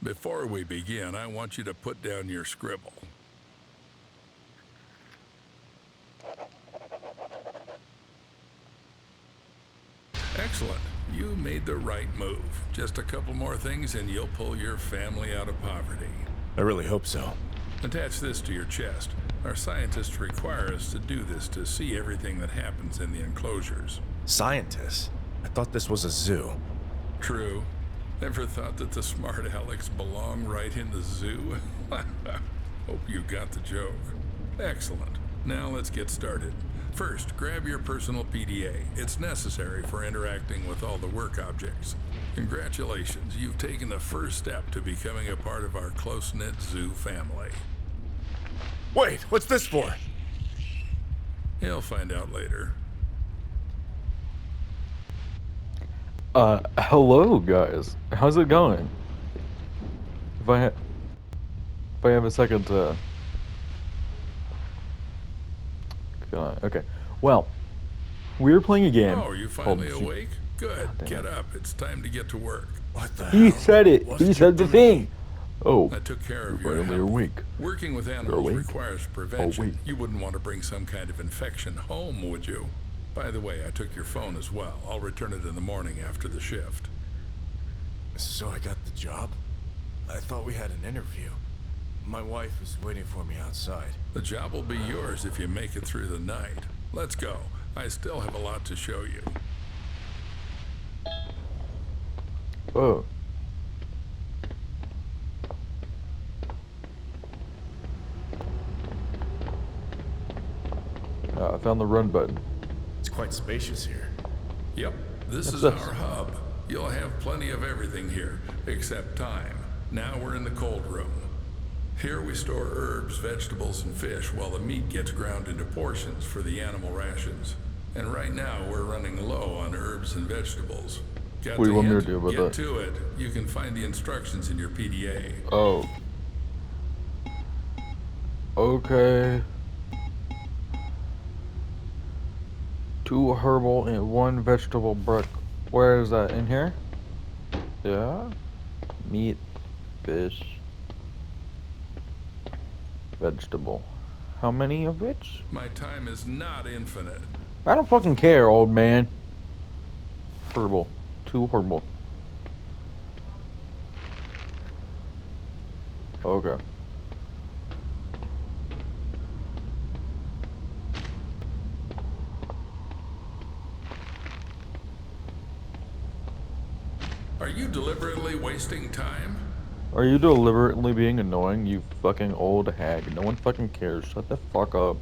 Before we begin, I want you to put down your scribble. Excellent. You made the right move. Just a couple more things and you'll pull your family out of poverty. I really hope so. Attach this to your chest. Our scientists require us to do this to see everything that happens in the enclosures. Scientists? I thought this was a zoo. True. Never thought that the smart Alex belonged right in the zoo? Hope you got the joke. Excellent. Now let's get started. First, grab your personal PDA. It's necessary for interacting with all the work objects. Congratulations, you've taken the first step to becoming a part of our close-knit zoo family. Wait, what's this for? You'll find out later. Hello guys. How's it going? If I have a second to... Okay. Well, we're playing a game. Oh, are you finally awake? Good. Get up. It's time to get to work. What the He hell? said it. He said the thing. Oh, I took care of you're your finally health. awake. Working with animals awake? requires prevention. Awake. You wouldn't want to bring some kind of infection home, would you? By the way, I took your phone as well. I'll return it in the morning after the shift. So I got the job? I thought we had an interview. My wife was waiting for me outside. The job will be yours if you make it through the night. Let's go. I still have a lot to show you. Oh. I found the run button. It's quite spacious here. Yep, this What's is this? our hub. You'll have plenty of everything here, except time. Now we're in the cold room. Here we store herbs, vegetables, and fish while the meat gets ground into portions for the animal rations. And right now we're running low on herbs and vegetables. Got What do you the want me to hint? do about Get that? to it. You can find the instructions in your PDA. Oh. Okay. 2 herbal and 1 vegetable brick. Where is that? In here? Yeah. Meat, fish, vegetable. How many of which? My time is not infinite. I don't fucking care, old man. Herbal. 2 herbal. Okay. Are you deliberately wasting time? Are you deliberately being annoying, you fucking old hag? No one fucking cares. Shut the fuck up.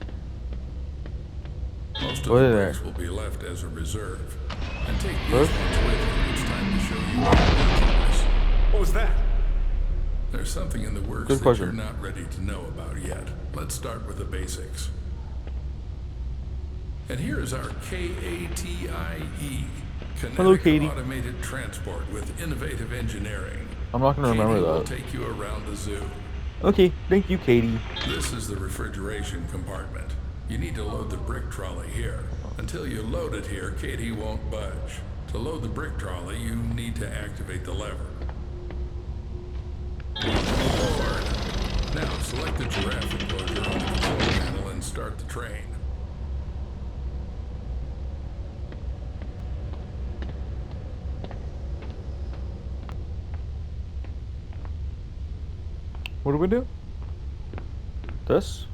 Most of What the is bricks there? will be left as a reserve. And take these What? ones with you. It's time to show you how to work this. What was that? There's something in the works Good that question. you're not ready to know about yet. Let's start with the basics. And here is our KATIE. Hello, Kinetic Katie. Automated Transport with innovative engineering. I'm not gonna remember Katie will that. take you around the zoo. Okay, thank you, Katie. This is the refrigeration compartment. You need to load the brick trolley here. Until you load it here, Katie won't budge. To load the brick trolley, you need to activate the lever. Forward. Now, select the giraffe enclosure on the control panel and start the train. What do we do? This?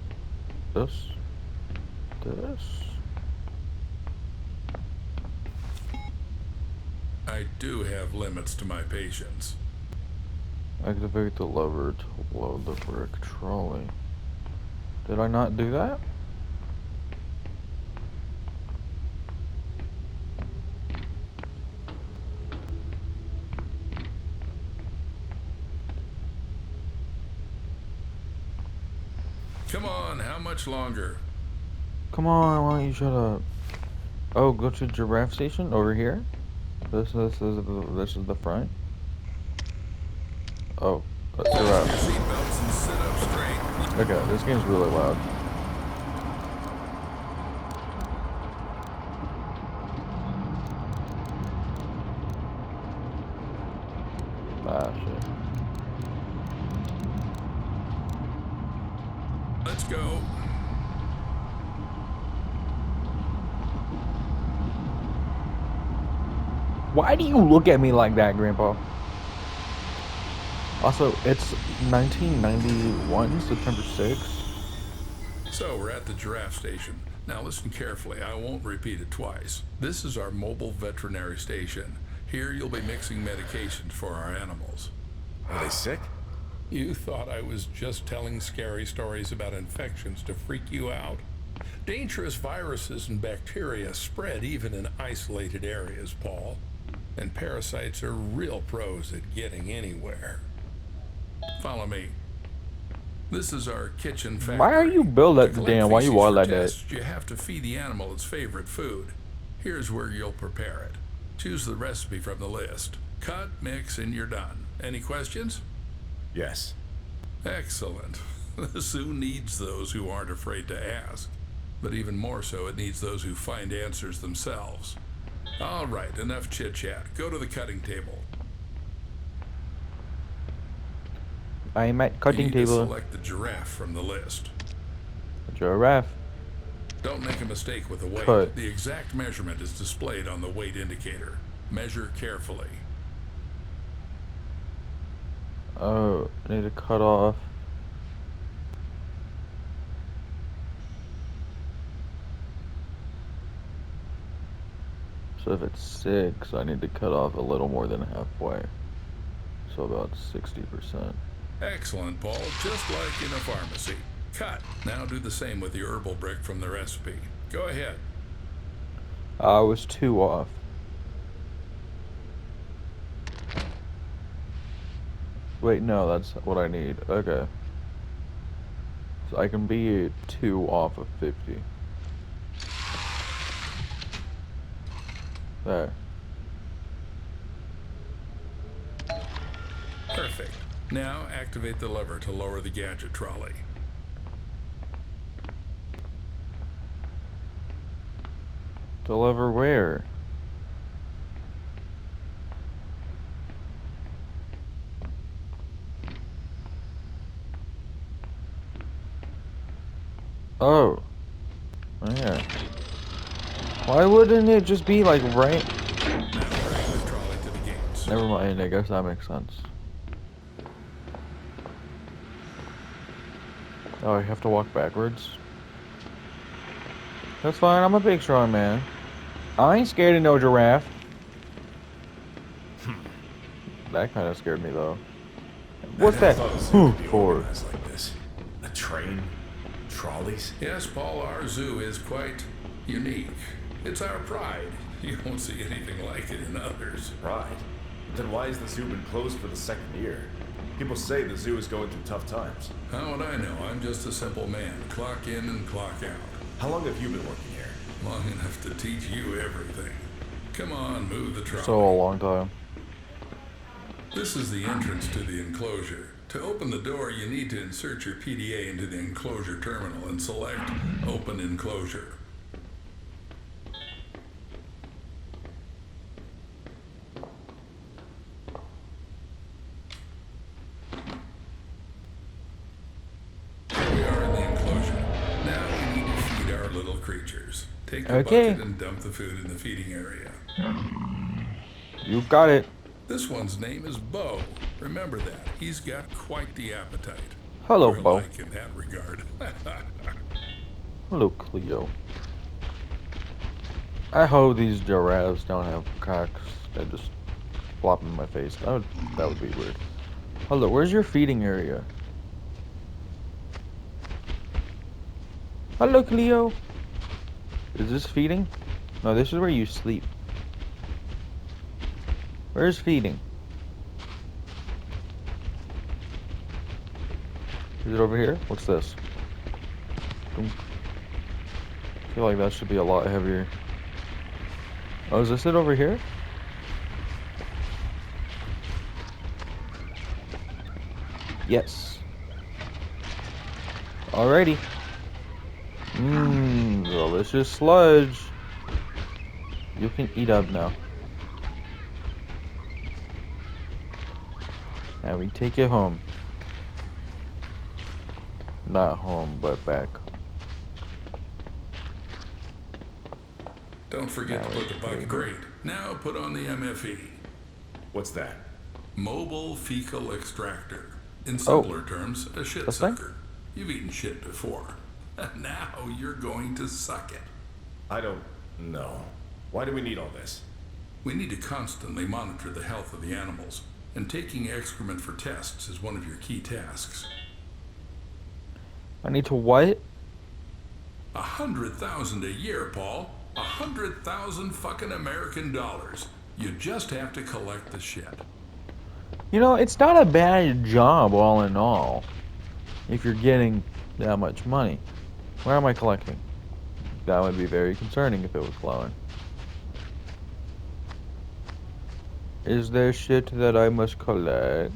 This? This? I do have limits to my patience. Activate the lever to load the brick trolley. Did I not do that? Come on, how much longer? Come on, why don't you shut up? Oh, go to giraffe station over here. This is the front. Oh, Fasten your giraffe. seatbelts and sit up straight. Okay, this game's really loud. Ah, shit. Let's go. Why do you look at me like that, Grandpa? Also, it's 1991, September 6th. So we're at the giraffe station. Now listen carefully, I won't repeat it twice. This is our mobile veterinary station. Here you'll be mixing medications for our animals. Are they sick? You thought I was just telling scary stories about infections to freak you out? Dangerous viruses and bacteria spread even in isolated areas, Paul. And parasites are real pros at getting anywhere. Follow me. This is our kitchen factory. Why are you built that damn? Why you all like that? You have to feed the animal its favorite food. Here's where you'll prepare it. Choose the recipe from the list. Cut, mix, and you're done. Any questions? Yes. Excellent. The zoo needs those who aren't afraid to ask. But even more so, it needs those who find answers themselves. All right, enough chit-chat. Go to the cutting table. I'm at cutting you need table. To select the giraffe from the list. Giraffe. Don't make a mistake with the weight. Cut. The exact measurement is displayed on the weight indicator. Measure carefully. Oh, I need to cut off. So if it's 6, I need to cut off a little more than halfway. So about 60%. Excellent, Paul. Just like in a pharmacy. Cut. Now do the same with the herbal brick from the recipe. Go ahead. I was 2 off. Wait, no, that's what I need. Okay. So I can be 2 off of 50. There. Perfect. Now activate the lever to lower the gadget trolley. Deliver where? Oh. Oh yeah. Why wouldn't it just be like right? Now bring the trolley to the gates. Never mind, I guess that makes sense. Oh, I have to walk backwards? That's fine, I'm a big strong man. I ain't scared of no giraffe. That kind of scared me though. What's that? For Like this. A train? Trolleys? Yes, Paul, our zoo is quite unique. It's our pride. You won't see anything like it in others. Pride? Then why has the zoo been closed for the 2nd year? People say the zoo is going through tough times. How would I know? I'm just a simple man. Clock in and clock out. How long have you been working here? Long enough to teach you everything. Come on, move the trolley. so a long time. This is the entrance to the enclosure. To open the door, you need to insert your PDA into the enclosure terminal and select Open Enclosure. Here we are in the enclosure. Now we need to feed our little creatures. Take the bucket and dump the food in the feeding area. You've got it. This one's name is Bo. Remember that. He's got quite the appetite. Hello, We're Bo. alike in that regard. Hello, Cleo. I hope these giraffes don't have cocks that just flop in my face. That would be weird. Hello, where's your feeding area? Hello, Cleo. Is this feeding? No, this is where you sleep. Where's feeding? Is it over here? What's this? Boom. I feel like that should be a lot heavier. Oh, is this it over here? Yes. Alrighty. Mmm, delicious sludge. You can eat up now. And we take it home. Not home, but back. Don't forget to put the bucket. Great. Now put on the MFE. What's that? Mobile fecal extractor. In simpler terms, a shit This thing? sucker. You've eaten shit before. Now you're going to suck it. I don't know. Why do we need all this? We need to constantly monitor the health of the animals, and taking excrement for tests is one of your key tasks. I need to what? 100,000 a year, Paul. 100,000 fucking American dollars. You just have to collect the shit. You know, it's not a bad job all in all. If you're getting that much money. Where am I collecting? That would be very concerning if it was glowing. Is there shit that I must collect?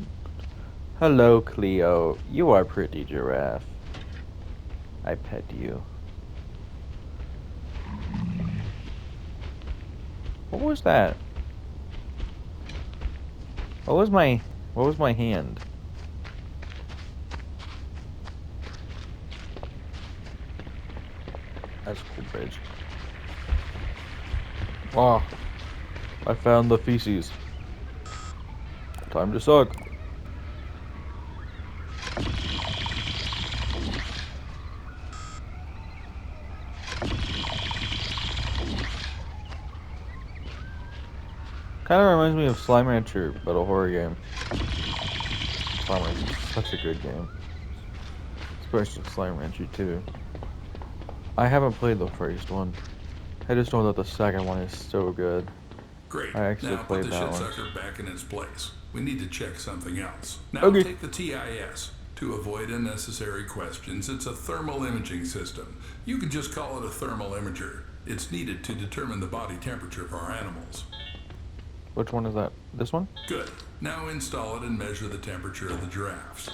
Hello, Cleo. You are pretty, giraffe. I pet you. What was that? What was my hand? That's a cool bridge. Wow. I found the feces. Time to suck. Kind of reminds me of Slime Rancher, but a horror game. Slime Rancher is such a good game. Especially Slime Rancher 2. I haven't played the first one. I just know that the second one is so good. Great. I actually now played put the that shit one. sucker back in its place. We need to check something else. Now Okay. take the TIS. To avoid unnecessary questions, it's a thermal imaging system. You can just call it a thermal imager. It's needed to determine the body temperature of our animals. Which one is that? This one? Good. Now install it and measure the temperature of the giraffes.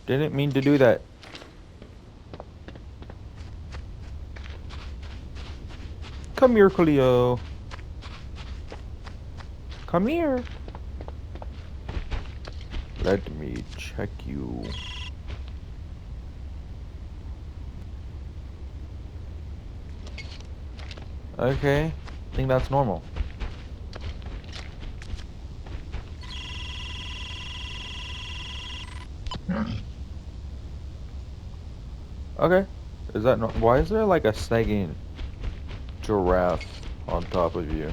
Didn't mean to do that. Come here, Cleo. Come here. Let me check you. Okay, I think that's normal. Okay, is that why is there like a sagging giraffe on top of you?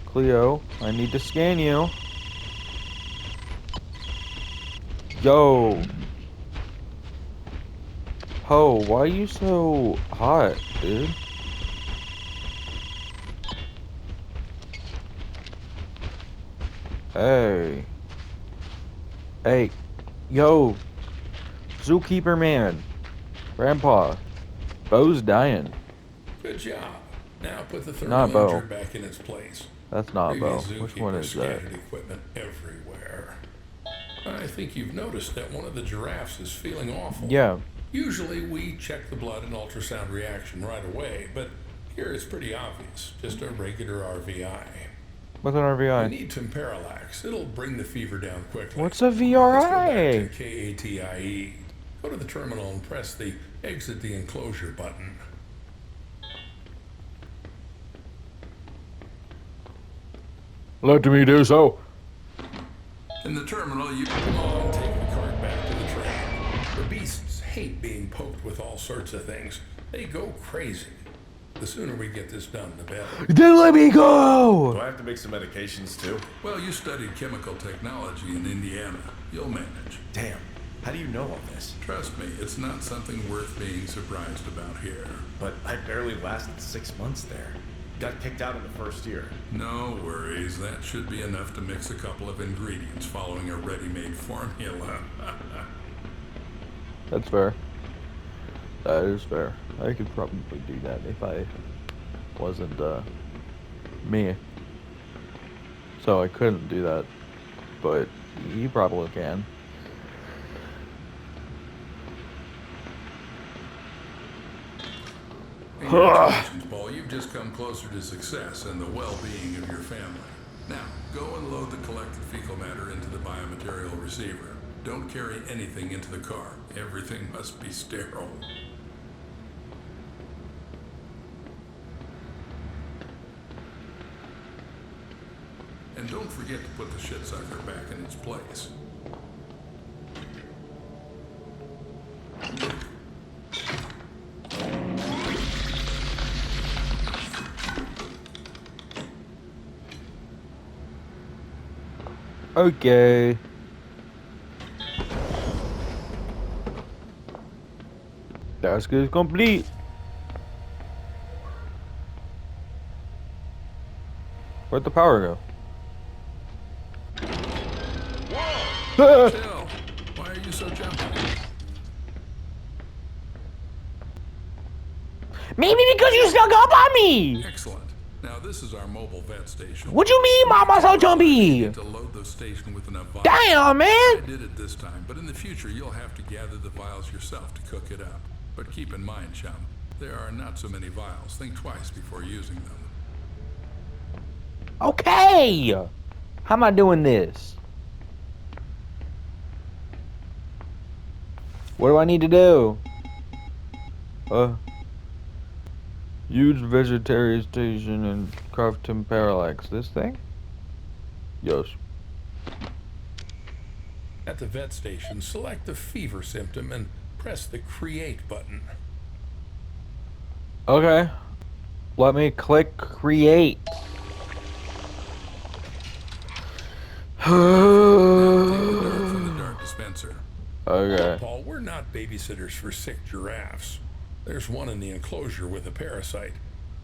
Cleo, I need to scan you. Yo. Ho, why are you so hot, dude? Hey. Hey. Yo. Zookeeper man. Grandpa. Bo's dying. Good job. Now put the Not thermal Bo. imager back in its place. That's not Bo. Previous Which one zookeeper is that? scattered equipment everywhere. I think you've noticed that one of the giraffes is feeling awful. Yeah. Usually we check the blood and ultrasound reaction right away, but here it's pretty obvious. Just a regular RVI. What's an We RVI? need some parallax. It'll bring the fever down quickly. What's a Let's go back VRI? to KATIE. Go to the terminal and press the exit the enclosure button. Let me do so. In the terminal, you come on, take the cart back to the train. The beasts hate being poked with all sorts of things. They go crazy. The sooner we get this done, the better. Then let me Do go! I have to make some medications too? Well, you studied chemical technology in Indiana. You'll manage. Damn. How do you know all this? Trust me, it's not something worth being surprised about here. But I barely lasted 6 months there. Got kicked out in the first year. No worries, that should be enough to mix a couple of ingredients following a ready-made formula. That's fair. That is fair. I could probably do that if I wasn't, me. So I couldn't do that. But you probably can. Congratulations, Paul. You've just come closer to success and the well-being of your family. Now, go and load the collected fecal matter into the biomaterial receiver. Don't carry anything into the car. Everything must be sterile. And don't forget to put the shit sucker back in its place. Okay. Task is complete. Where'd the power go? Whoa! Chill. Why are you so jumpy? Maybe because you snuck up on me! Excellent. Now this is our mobile vet station. What you mean, Mama so You jumpy? need to load the station with enough vials. Damn, man! I did it this time, but in the future you'll have to gather the vials yourself to cook it up. But keep in mind, chum, there are not so many vials. Think twice before using them. Okay! How am I doing this? What do I need to do? Use vegetarian station and crafting parallax. This thing? Yes. At the vet station, select the fever symptom and press the create button. Okay. Let me click create. From the dart dispenser. Okay. Paul, we're not babysitters for sick giraffes. There's one in the enclosure with a parasite.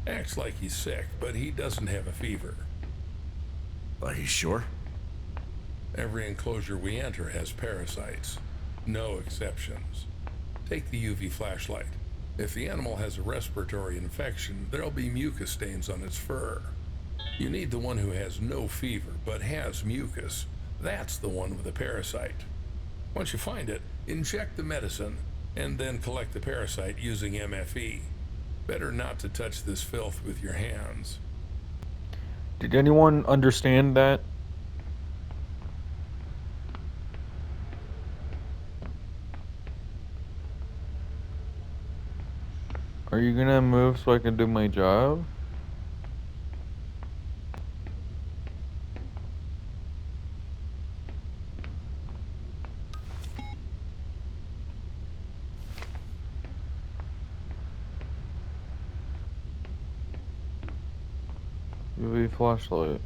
Acts like he's sick, but he doesn't have a fever. Are you sure? Every enclosure we enter has parasites. No exceptions. Take the UV flashlight. If the animal has a respiratory infection, there'll be mucus stains on its fur. You need the one who has no fever, but has mucus. That's the one with a parasite. Once you find it, inject the medicine, and then collect the parasite using MFE. Better not to touch this filth with your hands. Did anyone understand that? Are you gonna move so I can do my job? UV flashlight.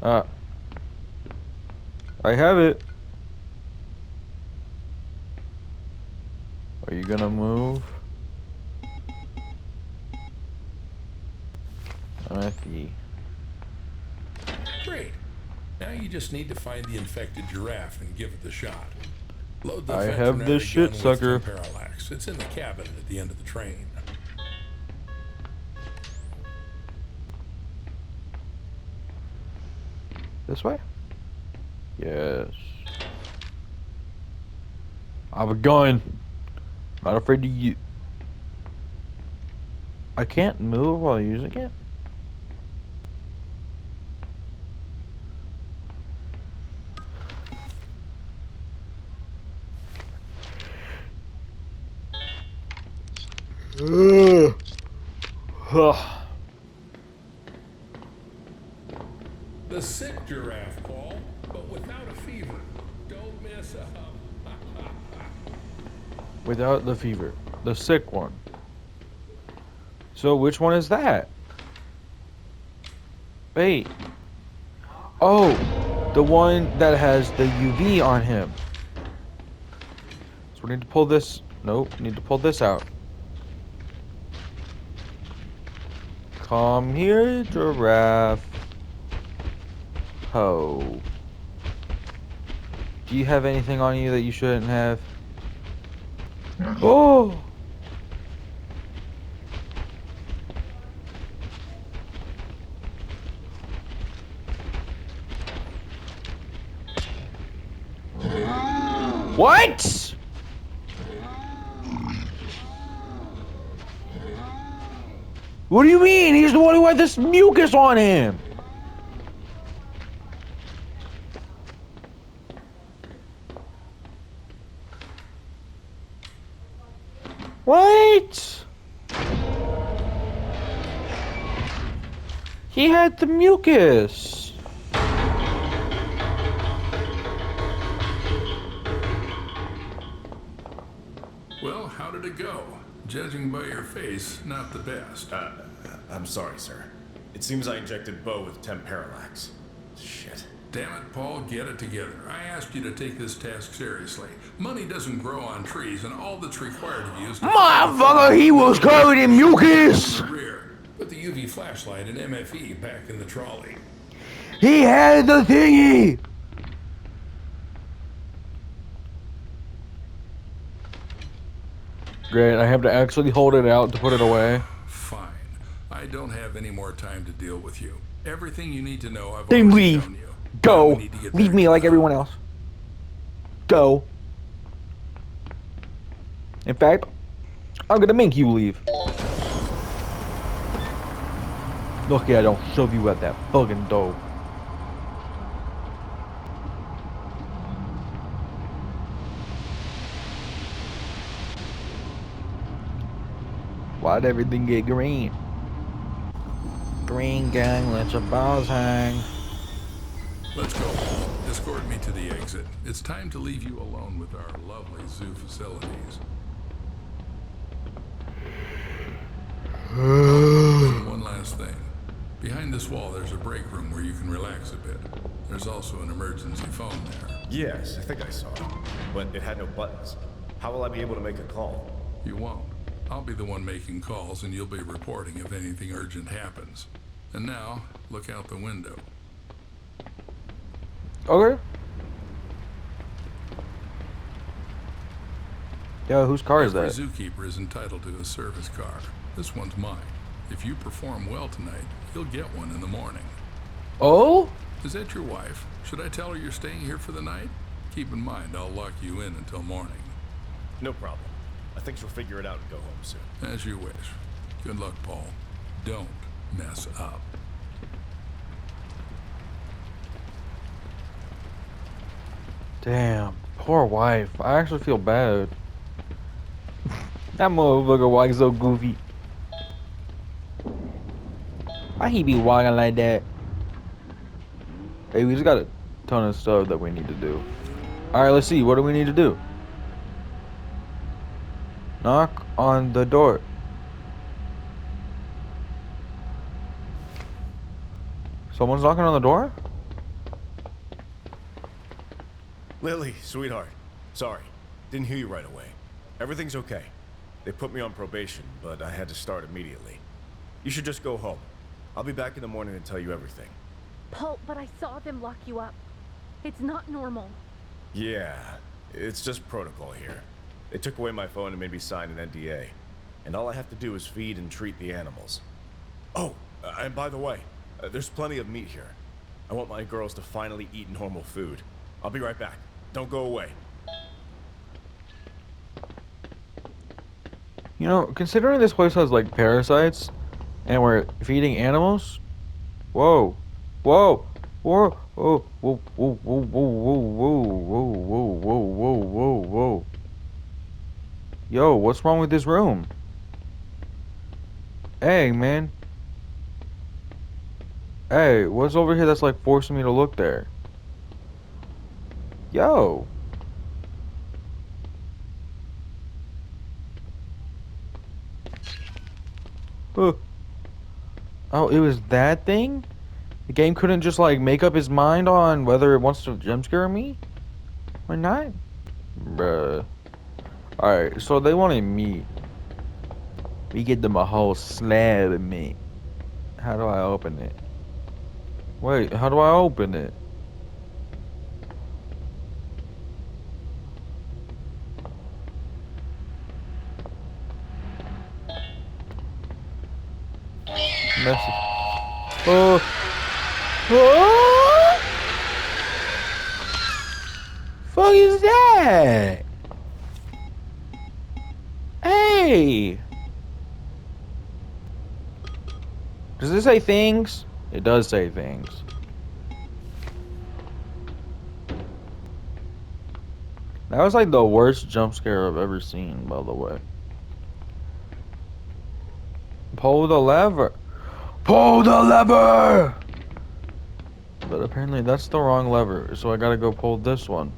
Ah. I have it. Are you gonna move? MFE. Great. Now you just need to find the infected giraffe and give it the shot. Load the I have veterinary this shit gun sucker. with parallax. It's in the cabin at the end of the train. This way? Yes. I have a gun. Not afraid to use. I can't move while using it? The sick giraffe, Paul, but without a fever. Don't mess up. Without the fever. The sick one. So which one is that? Wait. Oh, the one that has the UV on him. So we need to pull this. Nope, we need to pull this out. Come here, giraffe. Ho. Do you have anything on you that you shouldn't have? Oh! What? What do you mean? He's the one who had this mucus on him. What? He had the mucus. Well, how did it go? Judging by your face, not the best. I'm sorry, sir. It seems I injected Bo with temp parallax. Shit. Damn it, Paul, get it together. I asked you to take this task seriously. Money doesn't grow on trees, and all that's required of you is to... Motherfucker, he was covered in mucus! ...in the rear. Put the UV flashlight and MFE back in the trolley. He had the thingy! Great, I have to actually hold it out to put it away. Fine. I don't have any more time to deal with you. Everything you need to know, I've Then already leave. shown you. Now Go. we need to get Leave back me to like the- everyone else. Go. In fact, I'm gonna make you leave. Lucky I don't shove you at that fucking door. Why'd everything get green? Green gang, let your balls hang. Let's go, Paul. Escort me to the exit. It's time to leave you alone with our lovely zoo facilities. One last thing. Behind this wall, there's a break room where you can relax a bit. There's also an emergency phone there. Yes, I think I saw it. But it had no buttons. How will I be able to make a call? You won't. I'll be the one making calls, and you'll be reporting if anything urgent happens. And now, look out the window. Okay. Yo, whose car is Every that? zookeeper is entitled to a service car. This one's mine. If you perform well tonight, you'll get one in the morning. Oh? Is that your wife? Should I tell her you're staying here for the night? Keep in mind, I'll lock you in until morning. No problem. I think she'll figure it out and go home soon. As you wish. Good luck, Paul. Don't mess up. Damn, poor wife. I actually feel bad. That motherfucker walking so goofy. Why he be walking like that? Hey, we just got a ton of stuff that we need to do. Alright, let's see. What do we need to do? Knock on the door. Someone's knocking on the door? Lily, sweetheart. Sorry. Didn't hear you right away. Everything's okay. They put me on probation, but I had to start immediately. You should just go home. I'll be back in the morning and tell you everything. Paul, but I saw them lock you up. It's not normal. Yeah, it's just protocol here. They took away my phone and made me sign an NDA. And all I have to do is feed and treat the animals. Oh, and by the way, there's plenty of meat here. I want my girls to finally eat normal food. I'll be right back. Don't go away. You know, considering this place has like parasites and we're feeding animals, whoa, whoa, whoa, whoa, whoa, whoa, whoa, whoa, whoa, whoa, whoa, whoa, whoa, whoa, whoa. Yo, what's wrong with this room? Hey, man. Hey, what's over here that's like forcing me to look there? Yo. Oh, it was that thing? The game couldn't just like make up his mind on whether it wants to jump scare me or not? Bruh. Alright, so they wanted meat. We get them a whole slab of meat. How do I open it? Wait, how do I open it? Message. Oh. What? Fuck is that? Hey. Does this say things? It does say things. That was like the worst jump scare I've ever seen, by the way. Pull the lever. Pull the lever! But apparently that's the wrong lever, so I gotta go pull this one.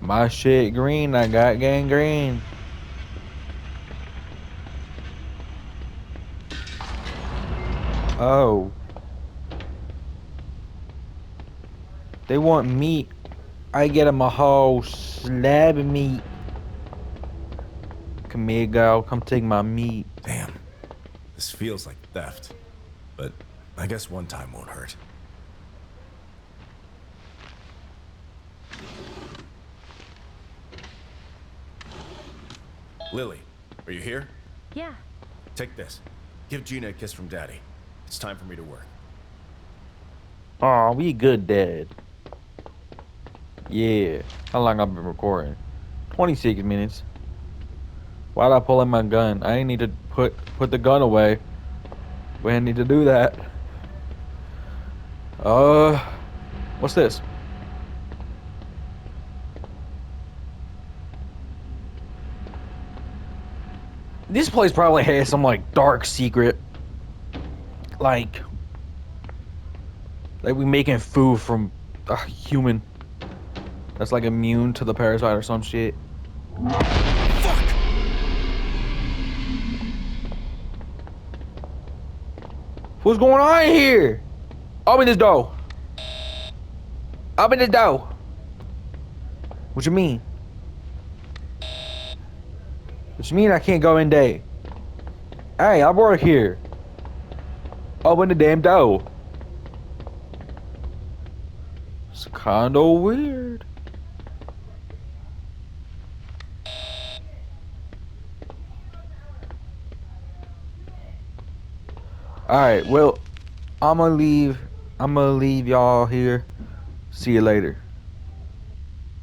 My shit green, I got gangrene. Oh. They want meat. I get them a whole slab of meat. Come here, girl. Come take my meat. Damn. This feels like theft. But I guess one time won't hurt. Lily, are you here? Yeah. Take this. Give Gina a kiss from Daddy. It's time for me to work. Aw, we good, Dad. Yeah. How long I've been recording? 26 minutes. Why'd I pull out my gun? I ain't need to put the gun away. We didn't need to do that. What's this? This place probably has some like dark secret. Like we making food from a human that's like immune to the parasite or some shit. Fuck! What's going on here? Open this door. Open this door. What you mean? What you mean I can't go in there? Hey, I work here. Open the damn door. It's kinda weird. Alright, well, I'm gonna leave y'all here. See you later.